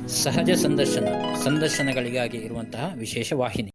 ಸಹಜ ಸಂದರ್ಶನಗಳಿಗಾಗಿ ಇರುವಂತಹ ವಿಶೇಷ ವಾಹಿನಿ.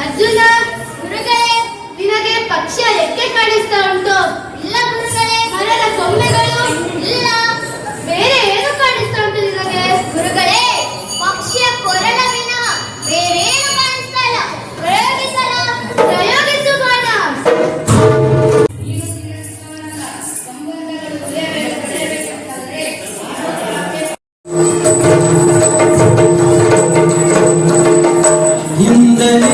ಅರ್ಜುನ, ಗುರುಗಳೇ, ನಿನಗೆ ಪಕ್ಷಿಯ ರೆಕ್ಕೆ ಕಾಣಿಸ್ತಾ ಉಂಟು? ಇಲ್ಲ ಗುರುಗಳೇ. ಮರದ ಕೊಂಬೆಗಳು? ಇಲ್ಲ. ಬೇರೆ ಏನು ಕಾಣಿಸ್ತಾ ಉಂಟು ನಿನಗೆ? ಗುರುಗಳೇ, ಪಕ್ಷಿಯ ಕೊರಳ ವಿನ ಬೇರೆ ಏನು ಕಾಣಿಸ್ತಾ ಇಲ್ಲ. ಪ್ರಯೋಗಿಸು ಬಾಣ. ಹಿಂದಲೇ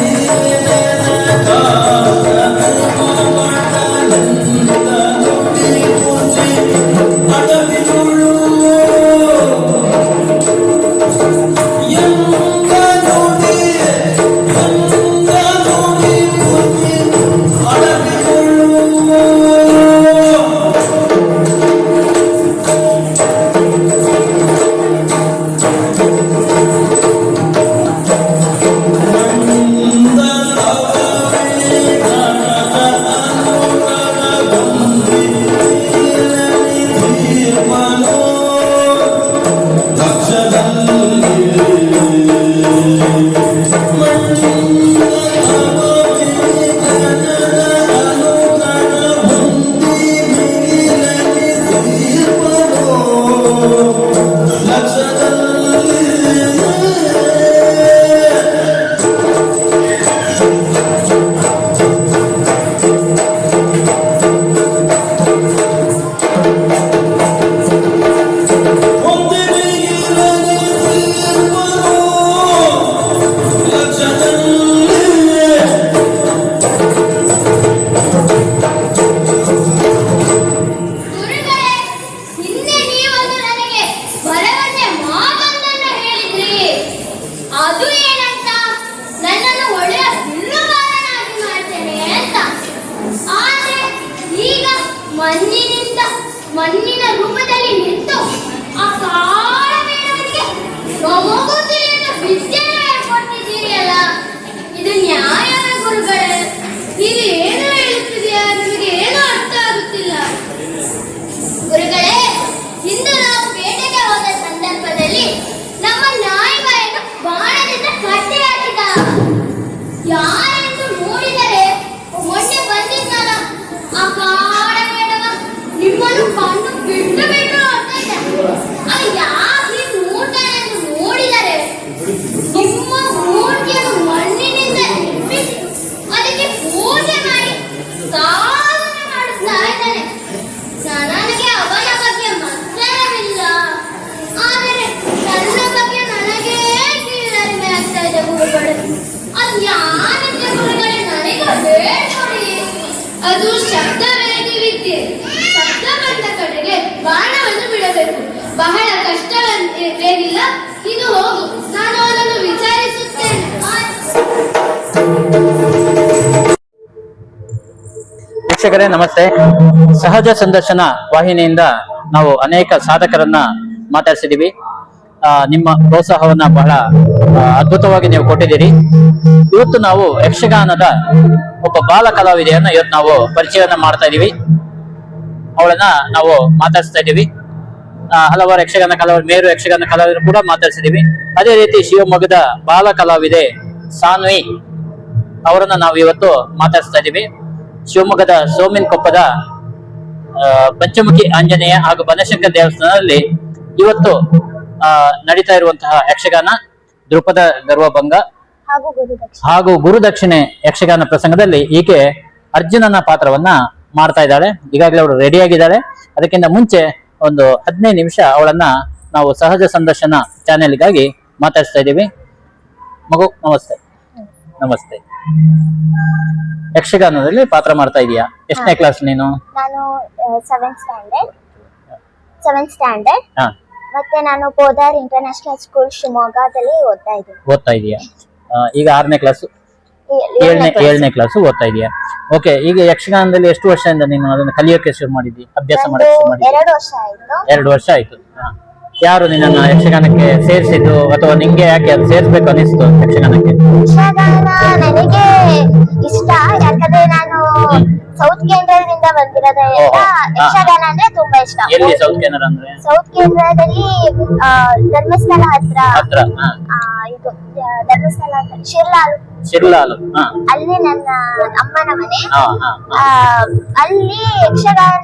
ಬಹಳ ಕಷ್ಟವೇನಿಲ್ಲ. ನೀನು ಹೋಗು, ನಾನು ಅವನನ್ನು ವಿಚಾರಿಸುತ್ತೇನೆ. ವೀಕ್ಷಕರೇ ನಮಸ್ತೆ. ಸಹಜ ಸಂದರ್ಶನ ವಾಹಿನಿಯಿಂದ ನಾವು ಅನೇಕ ಸಾಧಕರನ್ನ ಮಾತಾಡ್ಸಿದೀವಿ. ನಿಮ್ಮ ಪ್ರೋತ್ಸಾಹವನ್ನ ಬಹಳ ಅದ್ಭುತವಾಗಿ ನೀವು ಕೊಟ್ಟಿದ್ದೀರಿ. ಇವತ್ತು ನಾವು ಯಕ್ಷಗಾನದ ಒಬ್ಬ ಬಾಲ ಕಲಾವಿದೆಯನ್ನ ಇವತ್ತು ನಾವು ಪರಿಚಯವನ್ನ ಮಾಡ್ತಾ ಇದೀವಿ. ಅವಳನ್ನ ನಾವು ಮಾತಾಡಿಸ್ತಾ ಇದೀವಿ. ಹಲವಾರು ಯಕ್ಷಗಾನ ಕಲಾವಿದರು, ಮೇರು ಯಕ್ಷಗಾನ ಕಲಾವಿದರು ಕೂಡ ಮಾತಾಡ್ಸಿದೀವಿ. ಅದೇ ರೀತಿ ಶಿವಮೊಗ್ಗದ ಬಾಲ ಕಲಾವಿದೆ ಸಾನ್ವಿ ಅವರನ್ನ ನಾವು ಇವತ್ತು ಮಾತಾಡಿಸ್ತಾ ಇದೀವಿ. ಶಿವಮೊಗ್ಗದ ಸೋಮಿನಕೊಪ್ಪದ ಪಂಚಮುಖಿ ಆಂಜನೇಯ ಹಾಗೂ ಬನಶಂಕರ ದೇವಸ್ಥಾನದಲ್ಲಿ ಇವತ್ತು ನಡೀತಾ ಇರುವಂತಹ ಯಕ್ಷಗಾನ ದ್ರುಪದ ಗರ್ವಭಂಗ ಹಾಗೂ ಗುರುದಕ್ಷಿಣೆ ಯಕ್ಷಗಾನ ಪ್ರಸಂಗದಲ್ಲಿ ಈಕೆ ಅರ್ಜುನನ ಪಾತ್ರವನ್ನ ಮಾಡ್ತಾ ಇದ್ದಾಳೆ. ಈಗಾಗಲೇ ಅವಳು ರೆಡಿ ಆಗಿದ್ದಾಳೆ. ಅದಕ್ಕಿಂತ ಮುಂಚೆ ಒಂದು 15 ನಿಮಿಷ ಅವಳನ್ನ ನಾವು ಸಹಜ ಸಂದರ್ಶನ ಚಾನೆಲ್ಗಾಗಿ ಮಾತಾಡಿಸ್ತಾ ಇದ್ದೀವಿ. ಮಗು ನಮಸ್ತೆ. ನಮಸ್ತೆ. ಯಕ್ಷಗಾನದಲ್ಲಿ ಪಾತ್ರ ಮಾಡ್ತಾ ಇದೀಯಾ? ಎಷ್ಟನೇ ಕ್ಲಾಸ್ ನೀನು? ನಾನು 7th ಸ್ಟ್ಯಾಂಡರ್ಡ್. ಮತ್ತೆ ನಾನು ಪೋದಾರ್ ಇಂಟರ್ನ್ಯಾಷನಲ್ ಸ್ಕೂಲ್ ಶಿವಮೊಗ್ಗದಲ್ಲಿ ಓದ್ತಾ ಇದೀಯಾ? ಈಗ 6ನೇ ಕ್ಲಾಸ್, 7ನೇ ಕ್ಲಾಸ್ ಓದ್ತಾ ಇದೀಯಾ? ಓಕೆ. ಈಗ ಯಕ್ಷಗಾನದಲ್ಲಿ ಎಷ್ಟು ವರ್ಷದಿಂದ ನೀನು ಅದನ್ನ ಕಲಿಯೋಕೆ ಶುರು ಮಾಡಿದ್ದಿ, ಅಭ್ಯಾಸ ಮಾಡಕ್ಕೆ ಶುರು ಮಾಡಿದ್ದಿ? 2 ವರ್ಷ ಆಯ್ತು. 2 ವರ್ಷ ಆಯ್ತು. ಯಾರು ನಿನ್ನನ್ನ ಯಕ್ಷಗಾನಕ್ಕೆ ಸೇರಿಸಿದ್ದು, ಅಥವಾ ನಿಂಗೆ ಯಾಕೆ ಅದು ಸೇರ್ಸ್ಬೇಕು ಅನಿಸ್ತು ಯಕ್ಷಗಾನಕ್ಕೆ? ಯಕ್ಷಗಾನ ನನಗೆ ಇಷ್ಟ, ಯಾಕಂದ್ರೆ ನಾನು ಸೌತ್ ಕೇಂದ್ರದಿಂದ ಬಂದಿರೋದ್ರಿಂದ ಯಕ್ಷಗಾನ ಅಂದ್ರೆ ತುಂಬಾ ಇಷ್ಟ. ಎಲ್ಲಿ ಸೌತ್ ಕೇಂದ್ರ ಅಂದ್ರೆ? ಸೌತ್ ಕೇಂದ್ರದಲ್ಲಿ ಧರ್ಮಸ್ಥಳ ಹತ್ರ ಇದು ಧರ್ಮಸ್ಥಳ ಹತ್ರ ಶಿರ್ಲಾಲು. ಅಲ್ಲಿ ನನ್ನ ಅಮ್ಮನ ಮನೆ. ಅಲ್ಲಿ ಯಕ್ಷಗಾನ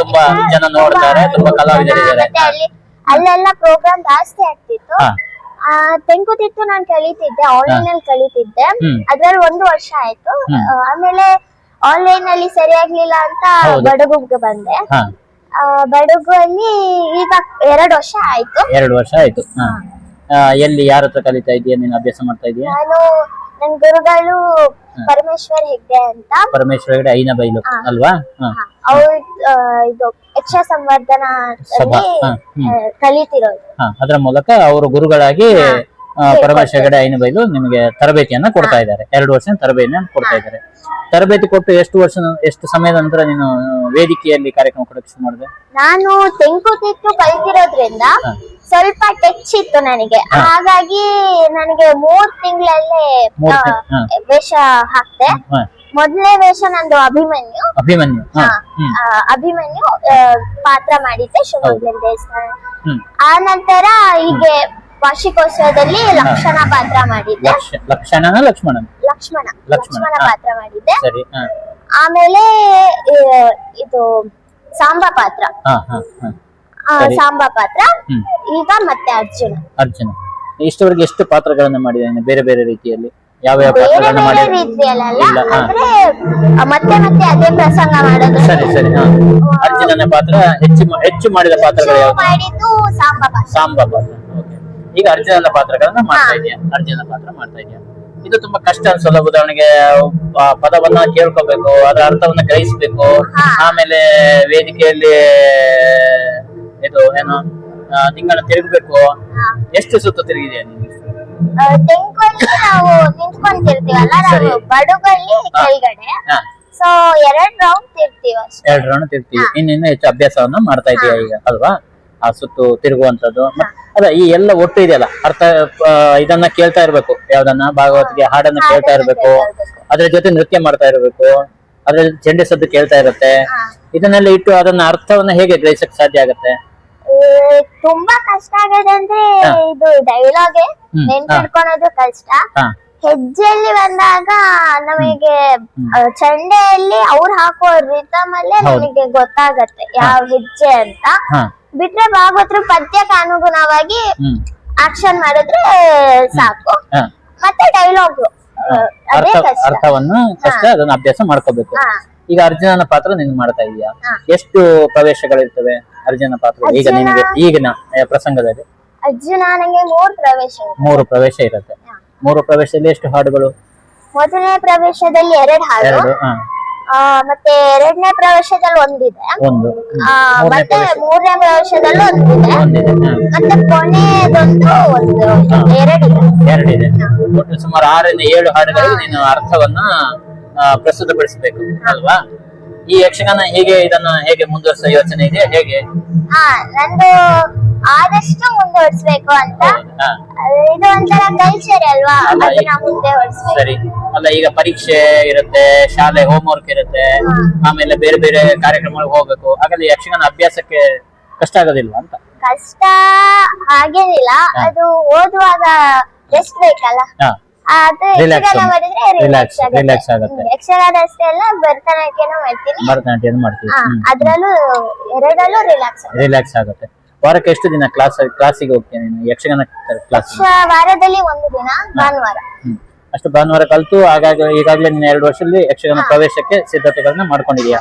ತುಂಬಾ ಜನ ನೋಡ್ತಾರೆ, ತುಂಬಾ ಕಲಾವಿದರಿದ್ದಾರೆ. ಮತ್ತೆ ಅಲ್ಲೆಲ್ಲ ಪ್ರೋಗ್ರಾಮ್ ಜಾಸ್ತಿ ಆಗ್ತಿತ್ತು. ತೆಂಕುತಿತ್ತು ನಾನು ಕಲಿತಿದ್ದೆ, ಆನ್ಲೈನ್ ಅಲ್ಲಿ ಕಲಿತಿದ್ದೆ. ಅದ್ರಲ್ಲಿ 1 ವರ್ಷ ಆಯ್ತು. ಆಮೇಲೆ ಆನ್ಲೈನ್ ಅಲ್ಲಿ ಸರಿಯಾಗ್ಲಿಲ್ಲ ಅಂತ ಬಡಗುಗೆ ಬಂದೆ. ಬಡಗು ಅಲ್ಲಿ ಈಗ 2 ವರ್ಷ ಆಯ್ತು. 2 ವರ್ಷ ಆಯ್ತು. ಎಲ್ಲಿ ಯಾರ ಹತ್ರ ಕಲಿತಾ ಇದೀಯ, ನೀನು ಅಭ್ಯಾಸ ಮಾಡ್ತಾ ಇದೀಯಾ? ನಾನು ನನ್ ಗುರುಗಳು ಪರಮೇಶ್ವರ್ ಹೆಗ್ಡೆ ಅಂತ. ಪರಮೇಶ್ವರ ಹೆಗ್ಡೆ ಐನಬೈಲು ಅಲ್ವಾ? ಅವ್ರು ಇದು ಯಕ್ಷ ಸಂವರ್ಧನಾ ಕಲಿತಿರೋದು. ಅದರ ಮೂಲಕ ಅವರು ಗುರುಗಳಾಗಿ ಪರಮೇಶ್ವರ ಹೆಗ್ಡೆ ಐನಬೈಲು ನಿಮಗೆ ತರಬೇತಿಯನ್ನ ಕೊಡ್ತಾ ಇದ್ದಾರೆ. 2 ವರ್ಷ ತರಬೇತಿಯನ್ನ ಕೊಡ್ತಾ ಇದ್ದಾರೆ. ತರಬೇತಿ ಕೊಟ್ಟು ಎಷ್ಟು ಸಮಯದ ನಂತರ ನೀನು ವೇದಿಕೆಯಲ್ಲಿ ಕಾರ್ಯಕ್ರಮ ಕೊಡಕ್ಕೆ ಶುರು ಮಾಡಿದೆ? ನಾನು ತೆಂಕುತಿತ್ತು ಕಲಿತಿರೋದ್ರಿಂದ ಸ್ವಲ್ಪ ಟಚ್ ಇತ್ತು ನನಗೆ. ಹಾಗಾಗಿ ನನಗೆ 3 ತಿಂಗಳಲ್ಲೇ ವೇಷ ಹಾಕ್ತೆ. ಮೊದಲನೇ ವೇಷ ನಂದು ಅಭಿಮನ್ಯು ಪಾತ್ರ ಮಾಡಿದ್ದೆ ಶಿವಮೊಗ್ಗದ ದೇವಸ್ಥಾನ. ಆ ನಂತರ ಹೀಗೆ ವಾರ್ಷಿಕೋತ್ಸವದಲ್ಲಿ ಲಕ್ಷಣ ಪಾತ್ರ ಮಾಡಿದ್ದೆ. ಲಕ್ಷ್ಮಣ ಪಾತ್ರ ಮಾಡಿದ್ದೆ. ಆಮೇಲೆ ಇದು ಸಾಂಬಾ ಪಾತ್ರ. ಈಗ ಮತ್ತೆ ಅರ್ಜುನ. ಇಷ್ಟವರೆಗೆ ಎಷ್ಟು ಪಾತ್ರಗಳನ್ನ ಮಾಡಿದ್ದೇನೆ ಬೇರೆ ಬೇರೆ ರೀತಿಯಲ್ಲಿ? ಯಾವ ರೀತಿಯಲ್ಲ, ಮತ್ತೆ ಮತ್ತೆ ಅದೇ ಪ್ರಸಂಗ ಮಾಡೋದು. ಸರಿ. ಅರ್ಜುನನ ಪಾತ್ರ ಹೆಚ್ಚು ಮಾಡಿದ ಪಾತ್ರಗಳು ಯಾವುದು? ಸಾಂಬಾ ಪಾತ್ರ. ಈಗ ಅರ್ಜುನನ ಪಾತ್ರಗಳನ್ನ ಮಾಡ್ತಾ ಇದೆಯಾ? ಇದು ತುಂಬಾ ಕಷ್ಟ ಅನ್ಸಲ್ಲ? ಉದಾಹರಣೆಗೆ ಪದವನ್ನ ಕೇಳ್ಕೋಬೇಕು, ಅದರ ಅರ್ಥವನ್ನ ಗ್ರಹಿಸ್ಬೇಕು, ಆಮೇಲೆ ವೇದಿಕೆಯಲ್ಲಿ ಇದು ಏನು ತಿಂಗಳ ತಿರುಗಬೇಕು. ಎಷ್ಟು ಸುತ್ತ ತಿರುಗಿದೆಯಾ ನೀನು? ತೆಂಕಲ್ಲಿ ನಾವು ನಿಂತ್ಕೊಂತಿರ್ತೀವಲ್ಲ, ನಾವು ಬಡುಗಲ್ಲಿ ಕೆಳಗಡೆ. ಸೊ 2 ರೌಂಡ್ ತಿರ್ತೀವಿ ಅಷ್ಟೇ. 2 ರೌಂಡ್ ತಿರ್ತೀವಿ. ಇನ್ನು ಹೆಚ್ಚು ಅಭ್ಯಾಸವನ್ನ ಮಾಡ್ತಾ ಇದೀಯ ಈಗ ಅಲ್ವಾ? ಆ ಸುತ್ತು ತಿರುಗುವಂತದ್ದು. ಅದ ಈ ಎಲ್ಲ ಒಟ್ಟು ಇದೆಯಲ್ಲ, ಅರ್ಥ ಇದನ್ನ ಕೇಳ್ತಾ ಇರ್ಬೇಕು. ಯಾವ್ದನ್ನ ಭಾಗವತಿಗೆ ಹಾಡನ್ನ ಕೇಳ್ತಾ ಇರ್ಬೇಕು, ಅದ್ರ ಜೊತೆ ನೃತ್ಯ ಮಾಡ್ತಾ ಇರ್ಬೇಕು, ಅದ್ರ ಜೊತೆ ಚೆಂಡೆ ಸದ್ದು ಕೇಳ್ತಾ ಇರುತ್ತೆ. ಇದನ್ನೆಲ್ಲ ಇಟ್ಟು ಅದನ್ನ ಅರ್ಥವನ್ನ ಹೇಗೆ ಗ್ರಹಿಸಕ್ ಸಾಧ್ಯ ಆಗತ್ತೆ? ತುಂಬಾ ಕಷ್ಟ ಆಗದೆ ಅಂದ್ರೆ ಇದು ಡೈಲಾಗ್ ನೆನ್ಪಿಟ್ಕೊಳೋದು ಕಷ್ಟ. ಹೆಜ್ಜೆಯಲ್ಲಿ ಬಂದಾಗ ನಮಗೆ ಚಂಡೆಯಲ್ಲಿ ಅವ್ರು ಹಾಕೋ ರಿದಮ್ ಅಲ್ಲೇ ನಮಗೆ ಗೊತ್ತಾಗತ್ತೆ ಯಾವ ಹೆಜ್ಜೆ ಅಂತ. ಬಿಟ್ರೆ ಭಾಗವತರು ಪದ್ಯಕ್ಕೆ ಅನುಗುಣವಾಗಿ ಆಕ್ಷನ್ ಮಾಡಿದ್ರೆ ಸಾಕು. ಮತ್ತೆ ಡೈಲಾಗ್ ಅರ್ಥವನ್ನ ಕಷ್ಟ, ಅದನ್ನ ಅಭ್ಯಾಸ ಮಾಡ್ಕೋಬೇಕು. ಈಗ ಅರ್ಜುನನ ಪಾತ್ರ ನೀನು ಮಾಡ್ತಾ ಇದೀಯಾ? ಎಷ್ಟು ಪ್ರವೇಶಗಳಿರ್ತವೆ ಅರ್ಜುನ ಪಾತ್ರ ಈಗ ನಿನಗೆ ಈಗಿನ ಪ್ರಸಂಗದಲ್ಲಿ? ಅರ್ಜುನ ನನಗೆ 3 ಪ್ರವೇಶ ಇರುತ್ತೆ. 3 ಪ್ರವೇಶದಲ್ಲಿ ಎಷ್ಟು ಹಾಡುಗಳು? ಮೊದಲನೇ ಪ್ರವೇಶದಲ್ಲಿ 2 ಹಾಡು, ಮತ್ತೆ 2ನೇ ಪ್ರವೇಶದಲ್ಲಿ ಒಂದಿದೆ. ಒಂದು ಮತ್ತೆ 3ನೇ ಪ್ರವೇಶದಲ್ಲೂ ಒಂದಿದೆ. ಒಂದಿದೆ. ಮತ್ತೆ ಕೊನೆಯದೊಂದು ಎರಡಿದೆ. ಎರಡಿದೆ. ಒಟ್ಟು ಸುಮಾರು 6ರಿಂದ 7 ಹಾಡುಗಳಿಗೆ ನೀನು ಅರ್ಥವನ್ನ ಪ್ರಸ್ತುತಪಡಿಸಬೇಕು ಅಲ್ವಾ? ಈ ಯಕ್ಷಗಾನ ಹೇಗೆ ಮುಂದುವರಿಸೋ ಯೋಚನೆ ಇದೆ ಹೇಗೆ? ನಂದು ಆದಷ್ಟು ಮುಂದುವರಿಸಬೇಕು ಅಂತ. ಇದು ಒಂಥರ ಕಲ್ಚರ್ ಅಲ್ವಾ, ಅದನ್ನ ಮುಂದೆ ಸರಿ. ಅಲ್ಲ, ಈಗ ಪರೀಕ್ಷೆ ಇರುತ್ತೆ, ಶಾಲೆ ಹೋಮ್ವರ್ಕ್ ಇರುತ್ತೆ, ಆಮೇಲೆ ಬೇರೆ ಬೇರೆ ಕಾರ್ಯಕ್ರಮಗಳಿಗೆ ಹೋಗ್ಬೇಕು, ಹಾಗಾದ್ರೆ ಯಕ್ಷಗಾನ ಅಭ್ಯಾಸಕ್ಕೆ ಕಷ್ಟ ಆಗೋದಿಲ್ವಾ ಅಂತ? ಕಷ್ಟ ಹಾಗೇನಿಲ್ಲ, ಅದು ಓದುವಾಗ ರೆಸ್ಟ್ ಬೇಕಲ್ಲ, ಅದು ಯಕ್ಷಗಾನ ಮಾಡಿದ್ರೆ ರಿಲ್ಯಾಕ್ಸ್ ಆಗುತ್ತೆ. ಯಕ್ಷಗಾನ ಅಷ್ಟೇ ಅಲ್ಲ, ಭರತನಾಟ್ಯನೂ ಮಾಡ್ತೀನಿ. ಭರತನಾಟ್ಯ ಮಾಡ್ತೀನಿ. ಅದ್ರಲ್ಲೂ ಎರಡಲ್ಲೂ ರಿಲ್ಯಾಕ್ಸ್ ಆಗುತ್ತೆ. ವಾರಕ್ಕೆ ಎಷ್ಟು ದಿನ ಕ್ಲಾಸಿಗೆ ಹೋಗ್ತೀನಿ ನೀನು ಯಕ್ಷಗಾನ ಕ್ಲಾಸ್? ವಾರದಲ್ಲಿ 1 ದಿನ, ಭಾನುವಾರ. ಅಷ್ಟು ಭಾನುವಾರ ಕಲ್ತು ಈಗಾಗಲೇ ನೀನು 2 ವರ್ಷದಲ್ಲಿ ಯಕ್ಷಗಾನ ಪ್ರವೇಶಕ್ಕೆ ಸಿದ್ಧತೆಗಳನ್ನ ಮಾಡ್ಕೊಂಡಿದ್ಯಾ?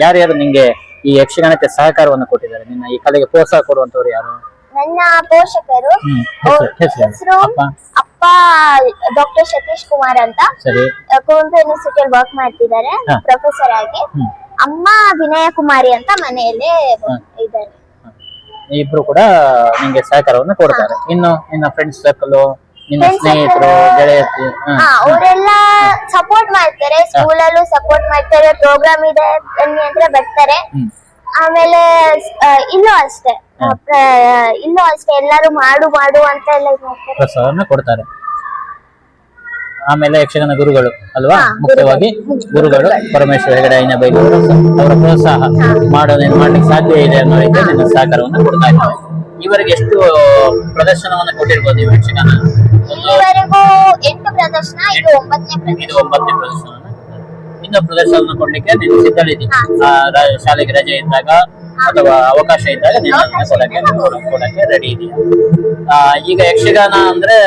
ಯಾರ್ಯಾರು ನಿಂಗೆ ಈ ಯಕ್ಷಗಾನಕ್ಕೆ ಸಹಕಾರವನ್ನು ಕೊಟ್ಟಿದ್ದಾರೆ? ನಿನ್ನ ಈ ಕಲೆಗೆ ಪ್ರೋತ್ಸಾಹ ಕೊಡುವಂತವ್ರು ಯಾರು? ನನ್ನ ಪೋಷಕರು ಹೆಸರು ಅಪ್ಪ ಡಾಕ್ಟರ್ ಸತೀಶ್ ಕುಮಾರ್ ಅಂತ, ಕುವೆಂಪು ಯೂನಿವರ್ಸಿಟಿಯಲ್ಲಿ ವರ್ಕ್ ಮಾಡ್ತಿದ್ದಾರೆ ಪ್ರೊಫೆಸರ್ ಆಗಿ. ಅಮ್ಮ ವಿನಯ ಕುಮಾರಿ ಅಂತ ಮನೆಯಲ್ಲೇ ಇದ್ದಾರೆ. ಇಬ್ರು ಕೂಡ ನಿಂಗೆ ಸಹಕಾರವನ್ನು ಕೊಡ್ತಾರೆ. ಇನ್ನು ನಿನ್ನ ಫ್ರೆಂಡ್ಸ್ ಸರ್ಕಲ್, ನಿನ್ನ ಸ್ನೇಹಿತರು, ಗೆಳೆಯತಿ ಅವರೆಲ್ಲ ಸಪೋರ್ಟ್ ಮಾಡ್ತಾರೆ. ಸ್ಕೂಲಲ್ಲೂ ಸಪೋರ್ಟ್ ಮಾಡ್ತಾರೆ. ಪ್ರೋಗ್ರಾಮ್ ಇದೆ ಬನ್ನಿ ಅಂದ್ರೆ ಬರ್ತಾರೆ. ಆಮೇಲೆ ಇಲ್ಲೂ ಅಷ್ಟೇ ಎಲ್ಲರೂ ಮಾಡು ಅಂತ ಎಲ್ಲ ಪ್ರೋತ್ಸಾಹವನ್ನು ಕೊಡ್ತಾರೆ. ಆಮೇಲೆ ಯಕ್ಷಗಾನ ಗುರುಗಳು ಅಲ್ವಾ, ಮುಖ್ಯವಾಗಿ ಗುರುಗಳು ಪರಮೇಶ್ವರ ಹೆಗಡೆ ಐನಬೈಲು ಅವರ ಪ್ರೋತ್ಸಾಹ ಮಾಡ್ಲಿಕ್ಕೆ ಸಾಧ್ಯ ಇದೆ ಅನ್ನೋ ರೀತಿಯಲ್ಲಿ ನಿನ್ನ ಸಹಕಾರವನ್ನು ಕೊಡ್ತಾ ಇದ್ದಾರೆ. ಇವರಿಗೆ ಎಷ್ಟು ಪ್ರದರ್ಶನವನ್ನು ಕೊಟ್ಟಿರ್ಬೋದು ಈ ಯಕ್ಷಗಾನ? ಇಲ್ಲಿವರೆಗೂ 8 ಪ್ರದರ್ಶನ, ಇದು 9ನೇ ಪ್ರದರ್ಶನ. ಇನ್ನು ಪ್ರದರ್ಶನವನ್ನು ಕೊಡ್ಲಿಕ್ಕೆ ನೀನು ಸಿದ್ಧಳಿದಿ. ಶಾಲೆಗೆ ರಜೆ ಇದ್ದಾಗ ಅಥವಾ ಅವಕಾಶ ಇದ್ದಾಗ ನೀನು ಕೊಡಕ್ಕೆ ರೆಡಿ ಇದೆಯಾ? ಈಗ ಯಕ್ಷಗಾನ ಅಂದ್ರೆ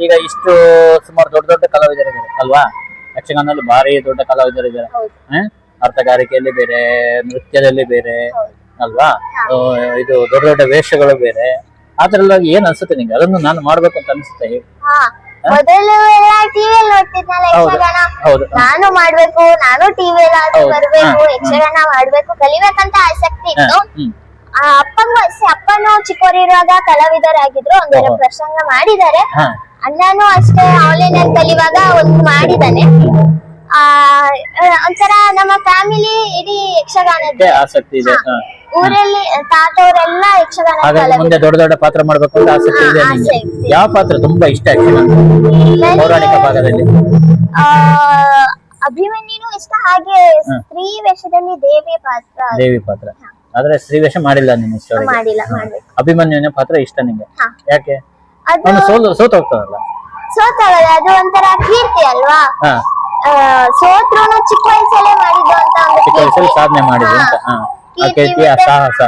ಈಗ ಇಷ್ಟು ಸುಮಾರು ದೊಡ್ಡ ಕಲಾವಿದರಿದ್ದಾರೆ ಅಲ್ವಾ? ಯಕ್ಷಗಾನದಲ್ಲಿ ಭಾರಿ ದೊಡ್ಡ ಕಲಾವಿದರಿದ್ದಾರೆ. ಅರ್ಥಗಾರಿಕೆಯಲ್ಲಿ ಬೇರೆ, ನೃತ್ಯದಲ್ಲಿ ಬೇರೆ ಅಲ್ವಾ? ಇದು ದೊಡ್ಡ ವೇಷಗಳು ಬೇರೆ. ಅದ್ರಲ್ಲ ಏನ್ ಅನ್ಸುತ್ತೆ ನಿಂಗೆ? ಅದನ್ನು ನಾನು ಮಾಡ್ಬೇಕು ಅಂತ ಅನ್ಸುತ್ತೆ? ಮೊದಲು ಎಲ್ಲ ಟಿವಿಯಲ್ಲಿ ನೋಡ್ತಿದ್ನಲ್ಲ ಯಕ್ಷಗಾನ, ನಾನು ಮಾಡ್ಬೇಕು, ನಾನು ಟಿವಿಯಲ್ಲಿ ಬರ್ಬೇಕು, ಯಕ್ಷಗಾನ ಮಾಡ್ಬೇಕು, ಕಲಿಬೇಕಂತ ಆಸಕ್ತಿ ಇತ್ತು. ಅಪ್ಪಂಗೂ ಅಷ್ಟೇ, ಅಪ್ಪನು ಚಿಕ್ಕವರಿರುವಾಗ ಕಲಾವಿದರಾಗಿದ್ರು, ಒಂದೆರಡು ಪ್ರಸಂಗ ಮಾಡಿದ್ದಾರೆ. ಅಣ್ಣನೂ ಅಷ್ಟೇ ಆನ್ಲೈನ್ ಅಲ್ಲಿ ಕಲಿಯುವಾಗ ಒಂದು ಮಾಡಿದ್ದಾನೆ. ಒಂಥರ ನಮ್ಮ ಫ್ಯಾಮಿಲಿ ಇಡೀ ಯಕ್ಷಗಾನದ ಆಸಕ್ತಿ ಇದೆ. ಊರಲ್ಲಿ ತಾತವರೆಲ್ಲ ಯಕ್ಷಗಾನ ಮುಂದೆ ದೊಡ್ಡ ಪಾತ್ರ ಮಾಡ್ಬೇಕು ಅಂತ ಆಸಕ್ತಿ ಇದೆ ನಿಮಗೆ? ಯಾವ ಪಾತ್ರ ತುಂಬಾ ಇಷ್ಟ ಪೌರಾಣಿಕ ಭಾಗದಲ್ಲಿ? ಅಭಿಮನ್ಯು ಇಷ್ಟ, ಹಾಗೆ ಸ್ತ್ರೀ ವೇಷದಲ್ಲಿ ದೇವಿ ಪಾತ್ರ. ಆದ್ರೆ ಸ್ತ್ರೀ ವೇಷ ಮಾಡಿಲ್ಲ ನೀನು? ಮಾಡಿಲ್ಲ. ಅಭಿಮನ್ಯುವಿನ ಪಾತ್ರ ಇಷ್ಟ ನಿಂಗೆ? ಯಾಕೆ? ಸೋತಾಗಲ್ಲ, ಅದು ಒಂಥರ ಕೀರ್ತಿ ಅಲ್ವಾ. ಸೋತ್ರು ಚಿಕ್ಕ ವಯಸ್ಸಲ್ಲೇ ಮಾಡಿದ್ದು ಅಂತ, ಚಿಕ್ಕ ವಯಸ್ಸಲ್ಲಿ ಸಾಧನೆ ಮಾಡಿದ್ದು ಅಂತ. ಸಾಹಸ,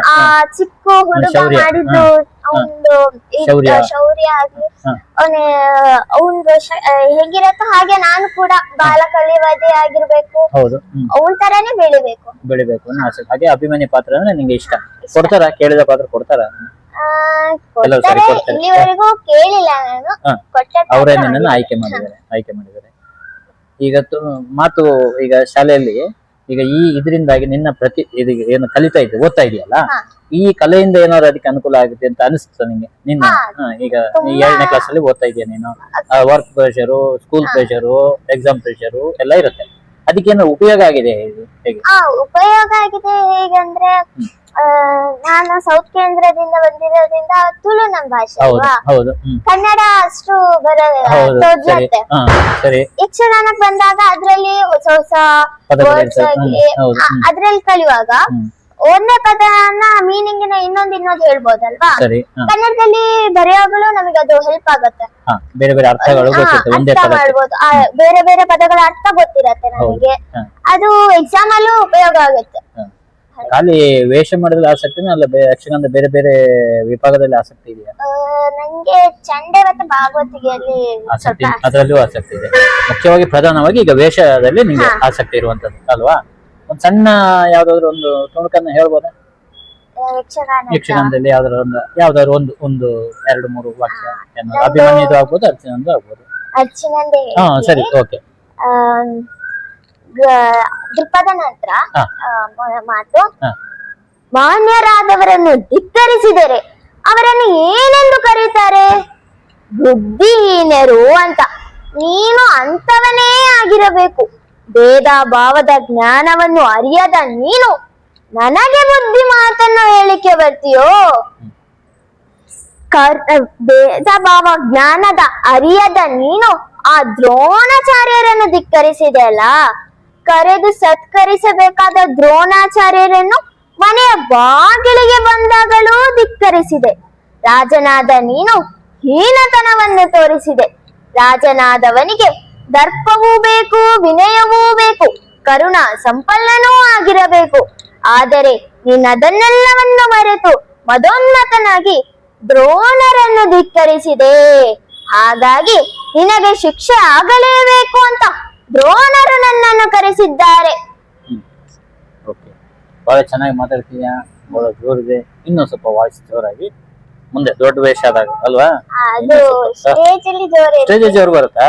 ಚಿಕ್ಕ ಹುಡುಗ ಮಾಡಿದ್ದು, ಒಂದು ಶೌರ್ಯ ಆಗ್ಲಿ, ಅವನು ಹೇಗಿರತ್ತೋ ಹಾಗೆ ನಾನು ಕೂಡ ಬಾಲ ಕಲಿವಾದಿ ಆಗಿರ್ಬೇಕು, ಅವನ್ ತರಾನೇ ಬೆಳಿಬೇಕು. ಹಾಗೆ ಅಭಿಮನ್ಯು ಪಾತ್ರ ಅಂದ್ರೆ ನಿಂಗೆ ಇಷ್ಟ. ಕೊಡ್ತಾರ? ಕೇಳಿದ ಪಾತ್ರ ಕೊಡ್ತಾರ? ಇಲ್ಲಿವರೆಗೂ ಕೇಳಿಲ್ಲ ನಾನು. ಅವರೇ ನಿನ್ನನ್ನು ಆಯ್ಕೆ ಮಾಡಿದ್ದಾರೆ. ಈಗ ಮಾತು ಈಗ ಶಾಲೆಯಲ್ಲಿ ಈಗ ಇದರಿಂದಾಗಿ ನಿನ್ನ ಏನು ಕಲಿತಾ ಇದ್ದೆ, ಓದ್ತಾ ಇದೆಯಲ್ಲ, ಈ ಕಲೆಯಿಂದ ಏನಾದ್ರು ಅದಕ್ಕೆ ಅನುಕೂಲ ಆಗುತ್ತೆ ಅಂತ ಅನಿಸ್ತಾ ನಿಂಗೆ? ನಿನ್ನ ಈಗ 7ನೇ ಕ್ಲಾಸ್ ಅಲ್ಲಿ ಓದ್ತಾ ಇದೆಯಾ ನೀನು, work pressure, school pressure, exam pressure ಎಲ್ಲ ಇರುತ್ತೆ, ಅದಕ್ಕೇನೋ ಉಪಯೋಗ ಆಗಿದೆ? ಉಪಯೋಗ ಆಗಿದೆ ಹೇಗಂದ್ರೆ, ನಾನು ಸೌತ್ ಕೇಂದ್ರದಿಂದ ಬಂದಿರೋದ್ರಿಂದ ತುಳು ನಮ್ಮ ಭಾಷೆ ಅಲ್ವಾ, ಕನ್ನಡ ಅಷ್ಟು ಬರುತ್ತೆ. ಯಕ್ಷಗಾನಕ್ಕೆ ಬಂದಾಗ ಅದ್ರಲ್ಲಿ ಹೊಸ ವರ್ಡ್ಸ್ ಆಗ್ಲಿ ಅದ್ರಲ್ಲಿ ಕಲಿಯುವಾಗ ಒಂದೇ ಪದನ ಮೀನಿಂಗಿನ ಇನ್ನೊಂದು ಹೇಳ್ಬೋದಲ್ವಾ. ಕನ್ನಡದಲ್ಲಿ ಬರೆಯೋಗಳು ನಮಗೆ ಅದು ಹೆಲ್ಪ್ ಆಗುತ್ತೆ, ಬೇರೆ ಬೇರೆ ಅರ್ಥಗಳು ಅರ್ಥ ಮಾಡ್ಬೋದು. ಬೇರೆ ಬೇರೆ ಪದಗಳ ಅರ್ಥ ಗೊತ್ತಿರತ್ತೆ ನಮಗೆ, ಅದು ಎಕ್ಸಾಮ್ ಅಲ್ಲೂ ಉಪಯೋಗ ಆಗುತ್ತೆ. ಖಾಲಿ ವೇಷ ಮಾಡೋದ್ರಲ್ಲಿ ಆಸಕ್ತಿನ ಅಲ್ಲ ಯಕ್ಷಗಾನದ ಬೇರೆ ಬೇರೆ ವಿಭಾಗದಲ್ಲಿ ಆಸಕ್ತಿ ಇದೆಯಾ? ನಂಗೆ ಚಂಡೆ ಮತ್ತೆ ಭಾಗವತಿಗೆಯಲ್ಲಿ ಆಸಕ್ತಿ, ಅದರಲ್ಲೂ ಆಸಕ್ತಿ ಇದೆ. ಮುಖ್ಯವಾಗಿ ಪ್ರಧಾನವಾಗಿ ಈಗ ವೇಷದಲ್ಲಿ ನಿಮ್ಗೆ ಆಸಕ್ತಿ ಇರುವಂತದ್ದು ಅಲ್ವಾ? ಒಂದ್ ಸಣ್ಣ ಯಾವ್ದಾದ್ರು ಒಂದು ತುಣುಕನ್ನ ಹೇಳ್ಬೋದಾ ಯಕ್ಷಗಾನದಲ್ಲಿ? ಯಾವ್ದಾದ್ರು ಒಂದು 2-3 ವಾಕ್ಯ. ಅಭಿಮನ್ಯುದು ಆಗ್ಬೋದು, ಅರ್ಚನಂದು ಆಗ್ಬೋದು. ಅರ್ಚನಂದೇ ಸರಿ, ಓಕೆ. ದೃಪದನ ಹತ್ರ ಹಾ. ಮಾತು, ಹಾ. ಮಾನ್ಯರಾದವರನ್ನು ಧಿಕ್ಕರಿಸಿದರೆ ಅವರನ್ನು ಏನೆಂದು ಕರೀತಾರೆ? ಬುದ್ಧಿಹೀನರು ಅಂತ. ನೀನು ಅಂತವನೇ ಆಗಿರಬೇಕು. ಭೇದ ಭಾವದ ಜ್ಞಾನವನ್ನು ಅರಿಯದ ನೀನು ನನಗೆ ಬುದ್ಧಿ ಮಾತನ್ನು ಹೇಳಿಕೆ ಬರ್ತೀಯೋ? ಭೇದ ಭಾವ ಜ್ಞಾನದ ಅರಿಯದ ನೀನು ಆ ದ್ರೋಣಾಚಾರ್ಯರನ್ನು ಧಿಕ್ಕರಿಸಿದೆ ಅಲ್ಲ. ಕರೆದು ಸತ್ಕರಿಸಬೇಕಾದ ದ್ರೋಣಾಚಾರ್ಯರನ್ನು ಮನೆಯ ಬಾಗಿಲಿಗೆ ಬಂದಾಗಲೂ ಧಿಕ್ಕರಿಸಿದೆ. ರಾಜನಾದ ನೀನು ಹೀನತನವನ್ನು ತೋರಿಸಿದೆ. ರಾಜನಾದವನಿಗೆ ದರ್ಪವೂ ಬೇಕು, ವಿನಯವೂ ಬೇಕು, ಕರುಣಾ ಸಂಪನ್ನನೂ ಆಗಿರಬೇಕು. ಆದರೆ ನೀನದನ್ನೆಲ್ಲವನ್ನು ಮರೆತು ಮದೋನ್ನತನಾಗಿ ದ್ರೋಣರನ್ನು ಧಿಕ್ಕರಿಸಿದೆ. ಹಾಗಾಗಿ ನಿನಗೆ ಶಿಕ್ಷೆ ಆಗಲೇಬೇಕು ಅಂತ ದ್ರೋಣರು ನನ್ನನ್ನು ಕರೆಸಿದ್ದಾರೆ. ಬಹಳ ಚೆನ್ನಾಗಿ ಮಾತಾಡ್ತೀಯಾ, ಬಹಳ ಜೋರಿದೆ. ಇನ್ನೂ ಸ್ವಲ್ಪ ವಾಯ್ಸ್ ಜೋರಾಗಿ ಮುಂದೆ ದೊಡ್ಡ ವೇಷ ಆದಾಗ ಅಲ್ವಾ? ಅದು ಸ್ಟೇಜ್ ಅಲ್ಲಿ ಜೋರ ಸ್ಟೇಜ್ ಜೋರು ಬರುತ್ತಾ?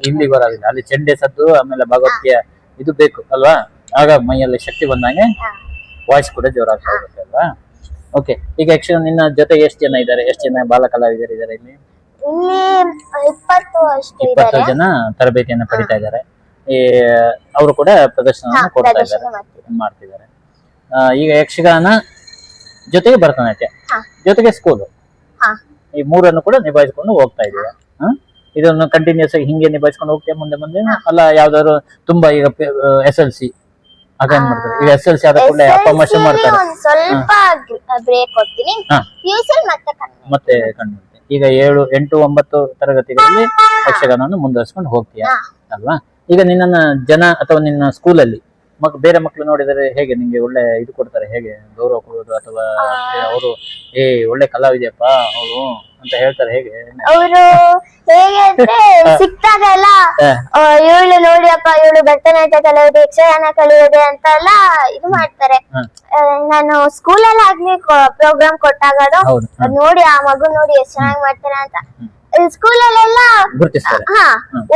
ಇಲ್ಲಿ ಬರೋದಿಲ್ಲ. ಅಲ್ಲಿ ಚೆಂಡೆ ಸದ್ದು, ಆಮೇಲೆ ಭಗವದ್ಗೀತೆ ಇದು ಬೇಕು ಅಲ್ವಾ? ಆಗ ಮೈಯಲ್ಲಿ ಶಕ್ತಿ ಬಂದಂಗೆ ವಾಯ್ಸ್ ಕೂಡ ಜೋರಾಗ್ತಾ ಹೋಗುತ್ತೆ ಅಲ್ವಾ? ಓಕೆ, ಈಗ ಯಕ್ಷಗಾನ ನಿನ್ನ ಜೊತೆಗೆ ಎಷ್ಟು ಜನ ಇದ್ದಾರೆ? ಎಷ್ಟು ಜನ ಬಾಲ ಕಲಾವಿದರು ಇದ್ದಾರೆ ಇಲ್ಲಿ? ಇಲ್ಲಿ 20 ಅಷ್ಟೇ 20 ಇದ್ದಾರೆ. ಜನ ತರಬೇತಿಯನ್ನು ಪಡಿತಾ ಇದ್ದಾರೆ. ಅವರು ಕೂಡ ಪ್ರದರ್ಶನ ಕೊಡ್ತಾ ಇದ್ದಾರೆ, ಮಾಡ್ತಿದ್ದಾರೆ. ಈಗ ಯಕ್ಷಗಾನ ಜೊತೆಗೆ ಭರತನಾಟ್ಯ ಹಾ. ಜೊತೆಗೆ ಸ್ಕೂಲು, ಹಾ. ಈ ಮೂರನ್ನು ಕೂಡ ನಿಭಾಯಿಸ್ಕೊಂಡು ಹೋಗ್ತಾ ಇದೀಯ. ಇದನ್ನು ಕಂಟಿನ್ಯೂಸ್ ಆಗಿ ಹಿಂಗೆ ನಿಭಾಯಿಸ್ಕೊಂಡು ಹೋಗ್ತೀಯ ಮುಂದೆ ಮುಂದೆ? ಅಲ್ಲ ಯಾವ್ದಾದ್ರು ತುಂಬಾ ಈಗ SLC ಅದೇನ್ ಮಾಡ್ತಾರೆ? ಈಗ SLC ಆದ ಕೂಡಲೇ ಅಪ್ಪ ಅಮ್ಮ ಶುರು ಮಾಡ್ತಾರೆ, ಒಂದ್ ಸ್ವಲ್ಪ ಬ್ರೇಕ್ ಕೊಡ್ತೀನಿ. ಹಾ. PUC ಮತ್ತೆ ಕಂಡು ಈಗ 7, 8, 9 ತರಗತಿಗಳಲ್ಲಿ ಯಕ್ಷಗಾನವನ್ನು ಮುಂದುವರಿಸ್ಕೊಂಡು ಹೋಗ್ತೀಯ ಅಲ್ವಾ? ಈಗ ನಿನ್ನ ಜನ ಅಥವಾ ನಿನ್ನ ಸ್ಕೂಲಲ್ಲಿ ಬೇರೆ ಮಕ್ಕಳು ನೋಡಿದರೆ ಹೇಗೆ ನಿಂಗೆ ಒಳ್ಳೆ ಇದು ಕೊಡ್ತಾರೆ? ಹೇಗೆ ಗೌರವ ಕೊಡೋದು ಅಥವಾ ಅವರು ಒಳ್ಳೆ ಕಲಾವಿದೆಯಪ್ಪ ಅವರು ಅಂತ ಹೇಳ್ತಾರೆ? ಹೇಗೆ ಅವರು ಹೇಗೆ ಅಂದ್ರೆ ಸಿಕ್ತಾಗ ಎಲ್ಲ ಇವಳು ನೋಡಿಯಪ್ಪ, ಇವಳು ಭರತನಾಟ್ಯ ಕಲಿಯೋದು, ಯಕ್ಷಗಾನ ಕಲಿಯೋದೆ ಅಂತ ಎಲ್ಲ ಇದು ಮಾಡ್ತಾರೆ. ನಾನು ಸ್ಕೂಲಲ್ಲಿ ಆಗ್ಲಿ ಪ್ರೋಗ್ರಾಮ್ ಕೊಟ್ಟಾಗ ಹೌದು. ನೋಡಿ ಆ ಮಗು ನೋಡಿ ಎಷ್ಟ್ ಚೆನ್ನಾಗಿ ಮಾಡ್ತಾರೆ ಅಂತ ಸ್ಕೂಲಲ್ಲೆಲ್ಲ ಗುರುತಿಸ್ತಾರೆ. ಹಾ,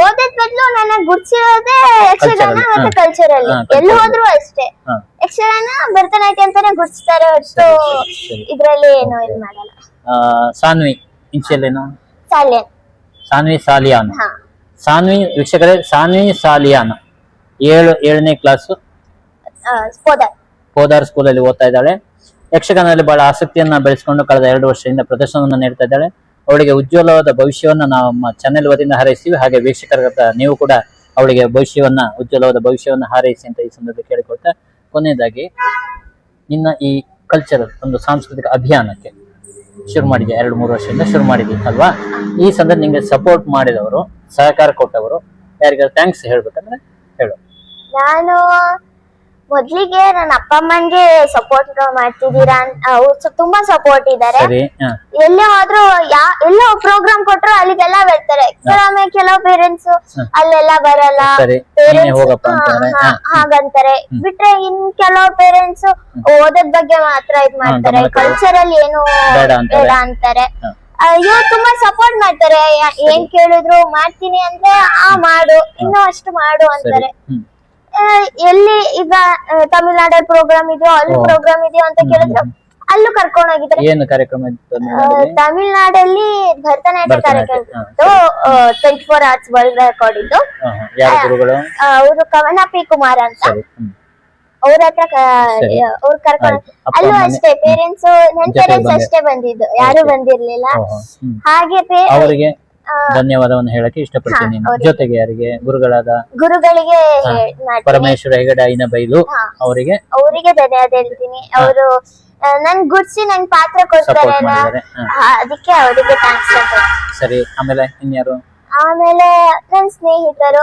ಓದದ್ ಬದ್ಲು ನನ್ನ ಗುರ್ಸಿರೋದೇ ಯಕ್ಷಗಾನ ಮತ್ತೆ ಕಲ್ಚರಲ್ಲಿ. ಎಲ್ಲಿ ಹೋದ್ರು ಅಷ್ಟೇ ಯಕ್ಷಗಾನ ಭರತನಾಟ್ಯ ಅಂತಾನೆ ಗುರ್ಸ್ತಾರೆ ಹೊರತು ಇದ್ರಲ್ಲಿ ಏನೋ ಇದು ಮಾಡಲ್ಲ. ಸಾನ್ವಿ ಇನ್ಶಿಯಲ್ ಏನು? ಸಾಲ್ಯನ್. ಸಾನ್ವಿ ಸಾಲಿಯಾನ್. ಹಾ. ಸಾನ್ವಿ ವೀಕ್ಷಕರೇ, ಸಾನ್ವಿ ಸಾಲಿಯಾನ್ 7ನೇ ಕ್ಲಾಸ್ ಕೋದಾರ್ ಸ್ಕೂಲಲ್ಲಿ ಓದ್ತಾ ಇದ್ದಾಳೆ. ಯಕ್ಷಗಾನದಲ್ಲಿ ಬಹಳ ಆಸಕ್ತಿಯನ್ನ ಬೆಳೆಸಿಕೊಂಡು ಕಳೆದ 2 ವರ್ಷದಿಂದ ಪ್ರದರ್ಶನವನ್ನು ನೀಡ್ತಾ ಇದ್ದಾಳೆ. ಅವಳಿಗೆ ಉಜ್ವಲವಾದ ಭವಿಷ್ಯವನ್ನ ನಾವು ನಮ್ಮ ಚಾನೆಲ್ ವತಿಯಿಂದ ಹಾರೈಸ್ತೀವಿ. ಹಾಗೆ ವೀಕ್ಷಕರ ನೀವು ಕೂಡ ಅವಳಿಗೆ ಉಜ್ವಲವಾದ ಭವಿಷ್ಯವನ್ನ ಹಾರೈಸಿ ಅಂತ ಈ ಸಂದರ್ಭದಲ್ಲಿ ಕೇಳಿಕೊಳ್ತಾ, ಕೊನೆಯದಾಗಿ ನಿನ್ನ ಈ ಕಲ್ಚರಲ್ ಒಂದು ಸಾಂಸ್ಕೃತಿಕ ಅಭಿಯಾನಕ್ಕೆ ಶುರು ಮಾಡಿದ್ಯಾ, 2-3 ವರ್ಷದಿಂದ ಶುರು ಮಾಡಿದ್ವಿ ಅಲ್ವಾ? ಈ ಸಂದರ್ಭ ನಿಂಗೆ ಸಪೋರ್ಟ್ ಮಾಡಿದವರು, ಸಹಕಾರ ಕೊಟ್ಟವರು ಯಾರಿಗಾದ್ರು ಥ್ಯಾಂಕ್ಸ್ ಹೇಳ್ಬೇಕಂದ್ರೆ ಹೇಳು. ನಾನು ಮೊದ್ಲಿಗೆ ನನ್ನ ಅಪ್ಪ ಅಮ್ಮನ್ಗೆ ಸಪೋರ್ಟ್ ಮಾಡ್ತಿದ್ದೀರಾ, ಅವ್ರು ತುಂಬಾ ಸಪೋರ್ಟ್ ಇದ್ದಾರೆ. ಸರಿ. ಎಲ್ಲೇ ಹೋದ್ರು ಎಲ್ಲೋ ಪ್ರೋಗ್ರಾಮ್ ಕೊಟ್ರು ಅಲ್ಲಿಗೆಲ್ಲ ಬರ್ತಾರೆ. ಕೆಲವು ಪೇರೆಂಟ್ಸ್ ಅಲ್ಲೆಲ್ಲ ಬರಲ್ಲ, ಸರಿ, ನೀನೇ ಹೋಗಪ್ಪ ಅಂತಾರೆ. ಹಾಗಂತಾರೆ. ಬಿಟ್ರೆ ಇನ್ ಕೆಲವು ಪೇರೆಂಟ್ಸ್ ಓದೋದ್ ಬಗ್ಗೆ ಮಾತ್ರ ಇದ್ ಮಾಡ್ತಾರೆ, ಕಲ್ಚರಲ್ ಏನು ಬೇಡ ಅಂತಾರೆ. ಇವ್ರು ತುಂಬಾ ಸಪೋರ್ಟ್ ಮಾಡ್ತಾರೆ. ಏನ್ ಕೇಳಿದ್ರು ಮಾಡ್ತೀನಿ ಅಂದ್ರೆ ಮಾಡು, ಇನ್ನೂ ಅಷ್ಟು ಮಾಡು ಅಂತಾರೆ. ಎಲ್ಲಿ ಈಗ ತಮಿಳ್ನಾಡಲ್ಲಿ ಪ್ರೋಗ್ರಾಮ್ ಇದೆಯೋ, ಅಲ್ಲಿ ಪ್ರೋಗ್ರಾಮ್ ಇದೆಯೋ ಅಂತ ಕೇಳಿದ್ರು ಅಲ್ಲೂ ಕರ್ಕೊಂಡು ಹೋಗಿದ್ದಾರೆ. ಏನು ಕಾರ್ಯಕ್ರಮ ಇತ್ತು ತಮಿಳ್ನಾಡಲ್ಲಿ? ಭರತನಾಟ್ಯ ಕಾರ್ಯಕ್ರಮ ಇತ್ತು. 24 hours ವರ್ಲ್ಡ್ ರೆಕಾರ್ಡ್ ಇದ್ದು. ಅವರು ಕವನ ಪಿ ಕುಮಾರ್ ಅಂತ, ಅವ್ರ ಹತ್ರ ಅವ್ರು ಕರ್ಕೊಂಡು. ಅಲ್ಲೂ ಅಷ್ಟೇ ಪೇರೆಂಟ್ಸ್, ನನ್ ಪೇರೆಂಟ್ಸ್ ಅಷ್ಟೇ ಬಂದಿದ್ದು, ಯಾರು ಬಂದಿರ್ಲಿಲ್ಲ. ಹಾಗೆ ಅವರಿಗೆ ಧನ್ಯವಾದವನ್ನು ಹೇಳಕ್ಕೆ ಇಷ್ಟಪಡ್ತೀನಿ. ಜೊತೆಗೆ ಯಾರಿಗೆ? ಗುರುಗಳಿಗೆ ಪರಮೇಶ್ವರ ಹೆಗಡೆ ಐನಬೈಲು ಅವರಿಗೆ ಧನ್ಯವಾದ ಹೇಳ್ತೀನಿ. ಅವರು ನನ್ ಗುಡ್ಸಿ ನನ್ ಪಾತ್ರ ಕೊಡ್ತಾರೆ, ಅದಕ್ಕೆ ಅವರಿಗೆ ಥ್ಯಾಂಕ್ಸ್ ಅಂತ. ಸರಿ, ಆಮೇಲೆ ಇನ್ಯಾರು? ಆಮೇಲೆ ನನ್ ಸ್ನೇಹಿತರು,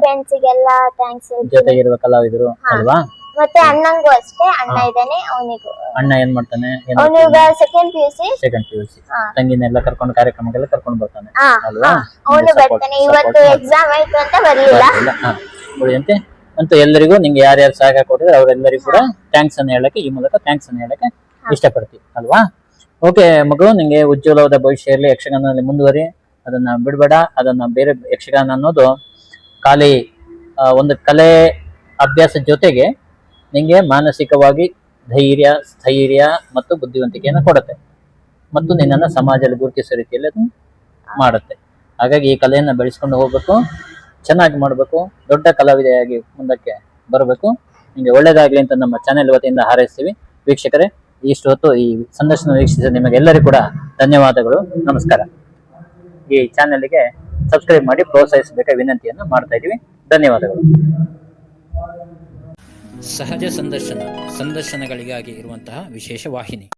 ಫ್ರೆಂಡ್ಸಿಗೆಲ್ಲ ಥ್ಯಾಂಕ್ಸ್. ಜೊತೆಗಿರುವ ಕಲಾವಿದರು ಅಲ್ವಾ? ಮತ್ತೆ ಅಣ್ಣಂಗೂ ಅಷ್ಟೇ, ಅಣ್ಣ ಇದ್ದಾನೆ. ಅಣ್ಣ ಏನ್ ಮಾಡ್ತಾನೆ? ಅವನೀಗ ಸೆಕೆಂಡ್ PUC. ತಂಗಿನೆಲ್ಲ ಕರ್ಕೊಂಡು ಕಾರ್ಯಕ್ರಮಕ್ಕೆಲ್ಲ ಕರ್ಕೊಂಡು ಬರ್ತಾನೆ ಅಲ್ವಾ? ಅವನು ಬರ್ತಾನೆ. ಇವತ್ತು ಎಕ್ಸಾಮ್ ಆಯ್ತು ಅಂತ ಬರ್ಲಿಲ್ಲ. ಅಂತೂ ಎಲ್ಲರಿಗೂ ನಿಂಗೆ ಯಾರ್ಯಾರು ಸಹಕಾರ ಕೊಟ್ಟಿದ್ರೆ ಅವರೆಲ್ಲರಿಗೂ ಕೂಡ ಥ್ಯಾಂಕ್ಸ್ ಅನ್ನು ಹೇಳಕ್ಕೆ, ಈ ಮೂಲಕ ಥ್ಯಾಂಕ್ಸ್ ಅನ್ನು ಹೇಳಕ್ಕೆ ಇಷ್ಟಪಡ್ತೀವಿ ಅಲ್ವಾ? ಓಕೆ ಮಗು, ನಿಂಗೆ ಉಜ್ವಲವಾದ ಭವಿಷ್ಯದಲ್ಲಿ ಯಕ್ಷಗಾನದಲ್ಲಿ ಮುಂದುವರಿ, ಅದನ್ನ ಬಿಡಬೇಡ. ಅದನ್ನ ಬೇರೆ ಯಕ್ಷಗಾನ ಅನ್ನೋದು ಖಾಲಿ ಒಂದು ಕಲೆ ಅಭ್ಯಾಸದ ಜೊತೆಗೆ ನಿಮಗೆ ಮಾನಸಿಕವಾಗಿ ಧೈರ್ಯ, ಸ್ಥೈರ್ಯ ಮತ್ತು ಬುದ್ಧಿವಂತಿಕೆಯನ್ನು ಕೊಡುತ್ತೆ ಮತ್ತು ನಿನ್ನನ್ನು ಸಮಾಜದಲ್ಲಿ ಗುರುತಿಸೋ ರೀತಿಯಲ್ಲಿ ಅದು ಮಾಡುತ್ತೆ. ಹಾಗಾಗಿ ಈ ಕಲೆಯನ್ನು ಬೆಳೆಸ್ಕೊಂಡು ಹೋಗ್ಬೇಕು, ಚೆನ್ನಾಗಿ ಮಾಡಬೇಕು, ದೊಡ್ಡ ಕಲಾವಿದೆಯಾಗಿ ಮುಂದಕ್ಕೆ ಬರಬೇಕು. ನಿಮಗೆ ಒಳ್ಳೇದಾಗಲಿ ಅಂತ ನಮ್ಮ ಚಾನೆಲ್ ವತಿಯಿಂದ ಹಾರೈಸ್ತೀವಿ. ವೀಕ್ಷಕರೇ, ಇಷ್ಟು ಹೊತ್ತು ಈ ಸಂದರ್ಶನ ವೀಕ್ಷಿಸಿದ ನಿಮಗೆಲ್ಲರಿಗೂ ಕೂಡ ಧನ್ಯವಾದಗಳು. ನಮಸ್ಕಾರ. ಈ ಚಾನೆಲ್ಗೆ ಸಬ್ಸ್ಕ್ರೈಬ್ ಮಾಡಿ ಪ್ರೋತ್ಸಾಹಿಸಬೇಕಾದ ವಿನಂತಿಯನ್ನು ಮಾಡ್ತಾ ಇದ್ದೀವಿ. ಧನ್ಯವಾದಗಳು. ಸಹಜ ಸಂದರ್ಶನಗಳಿಗಾಗಿ ಇರುವಂತಹ ವಿಶೇಷ ವಾಹಿನಿ.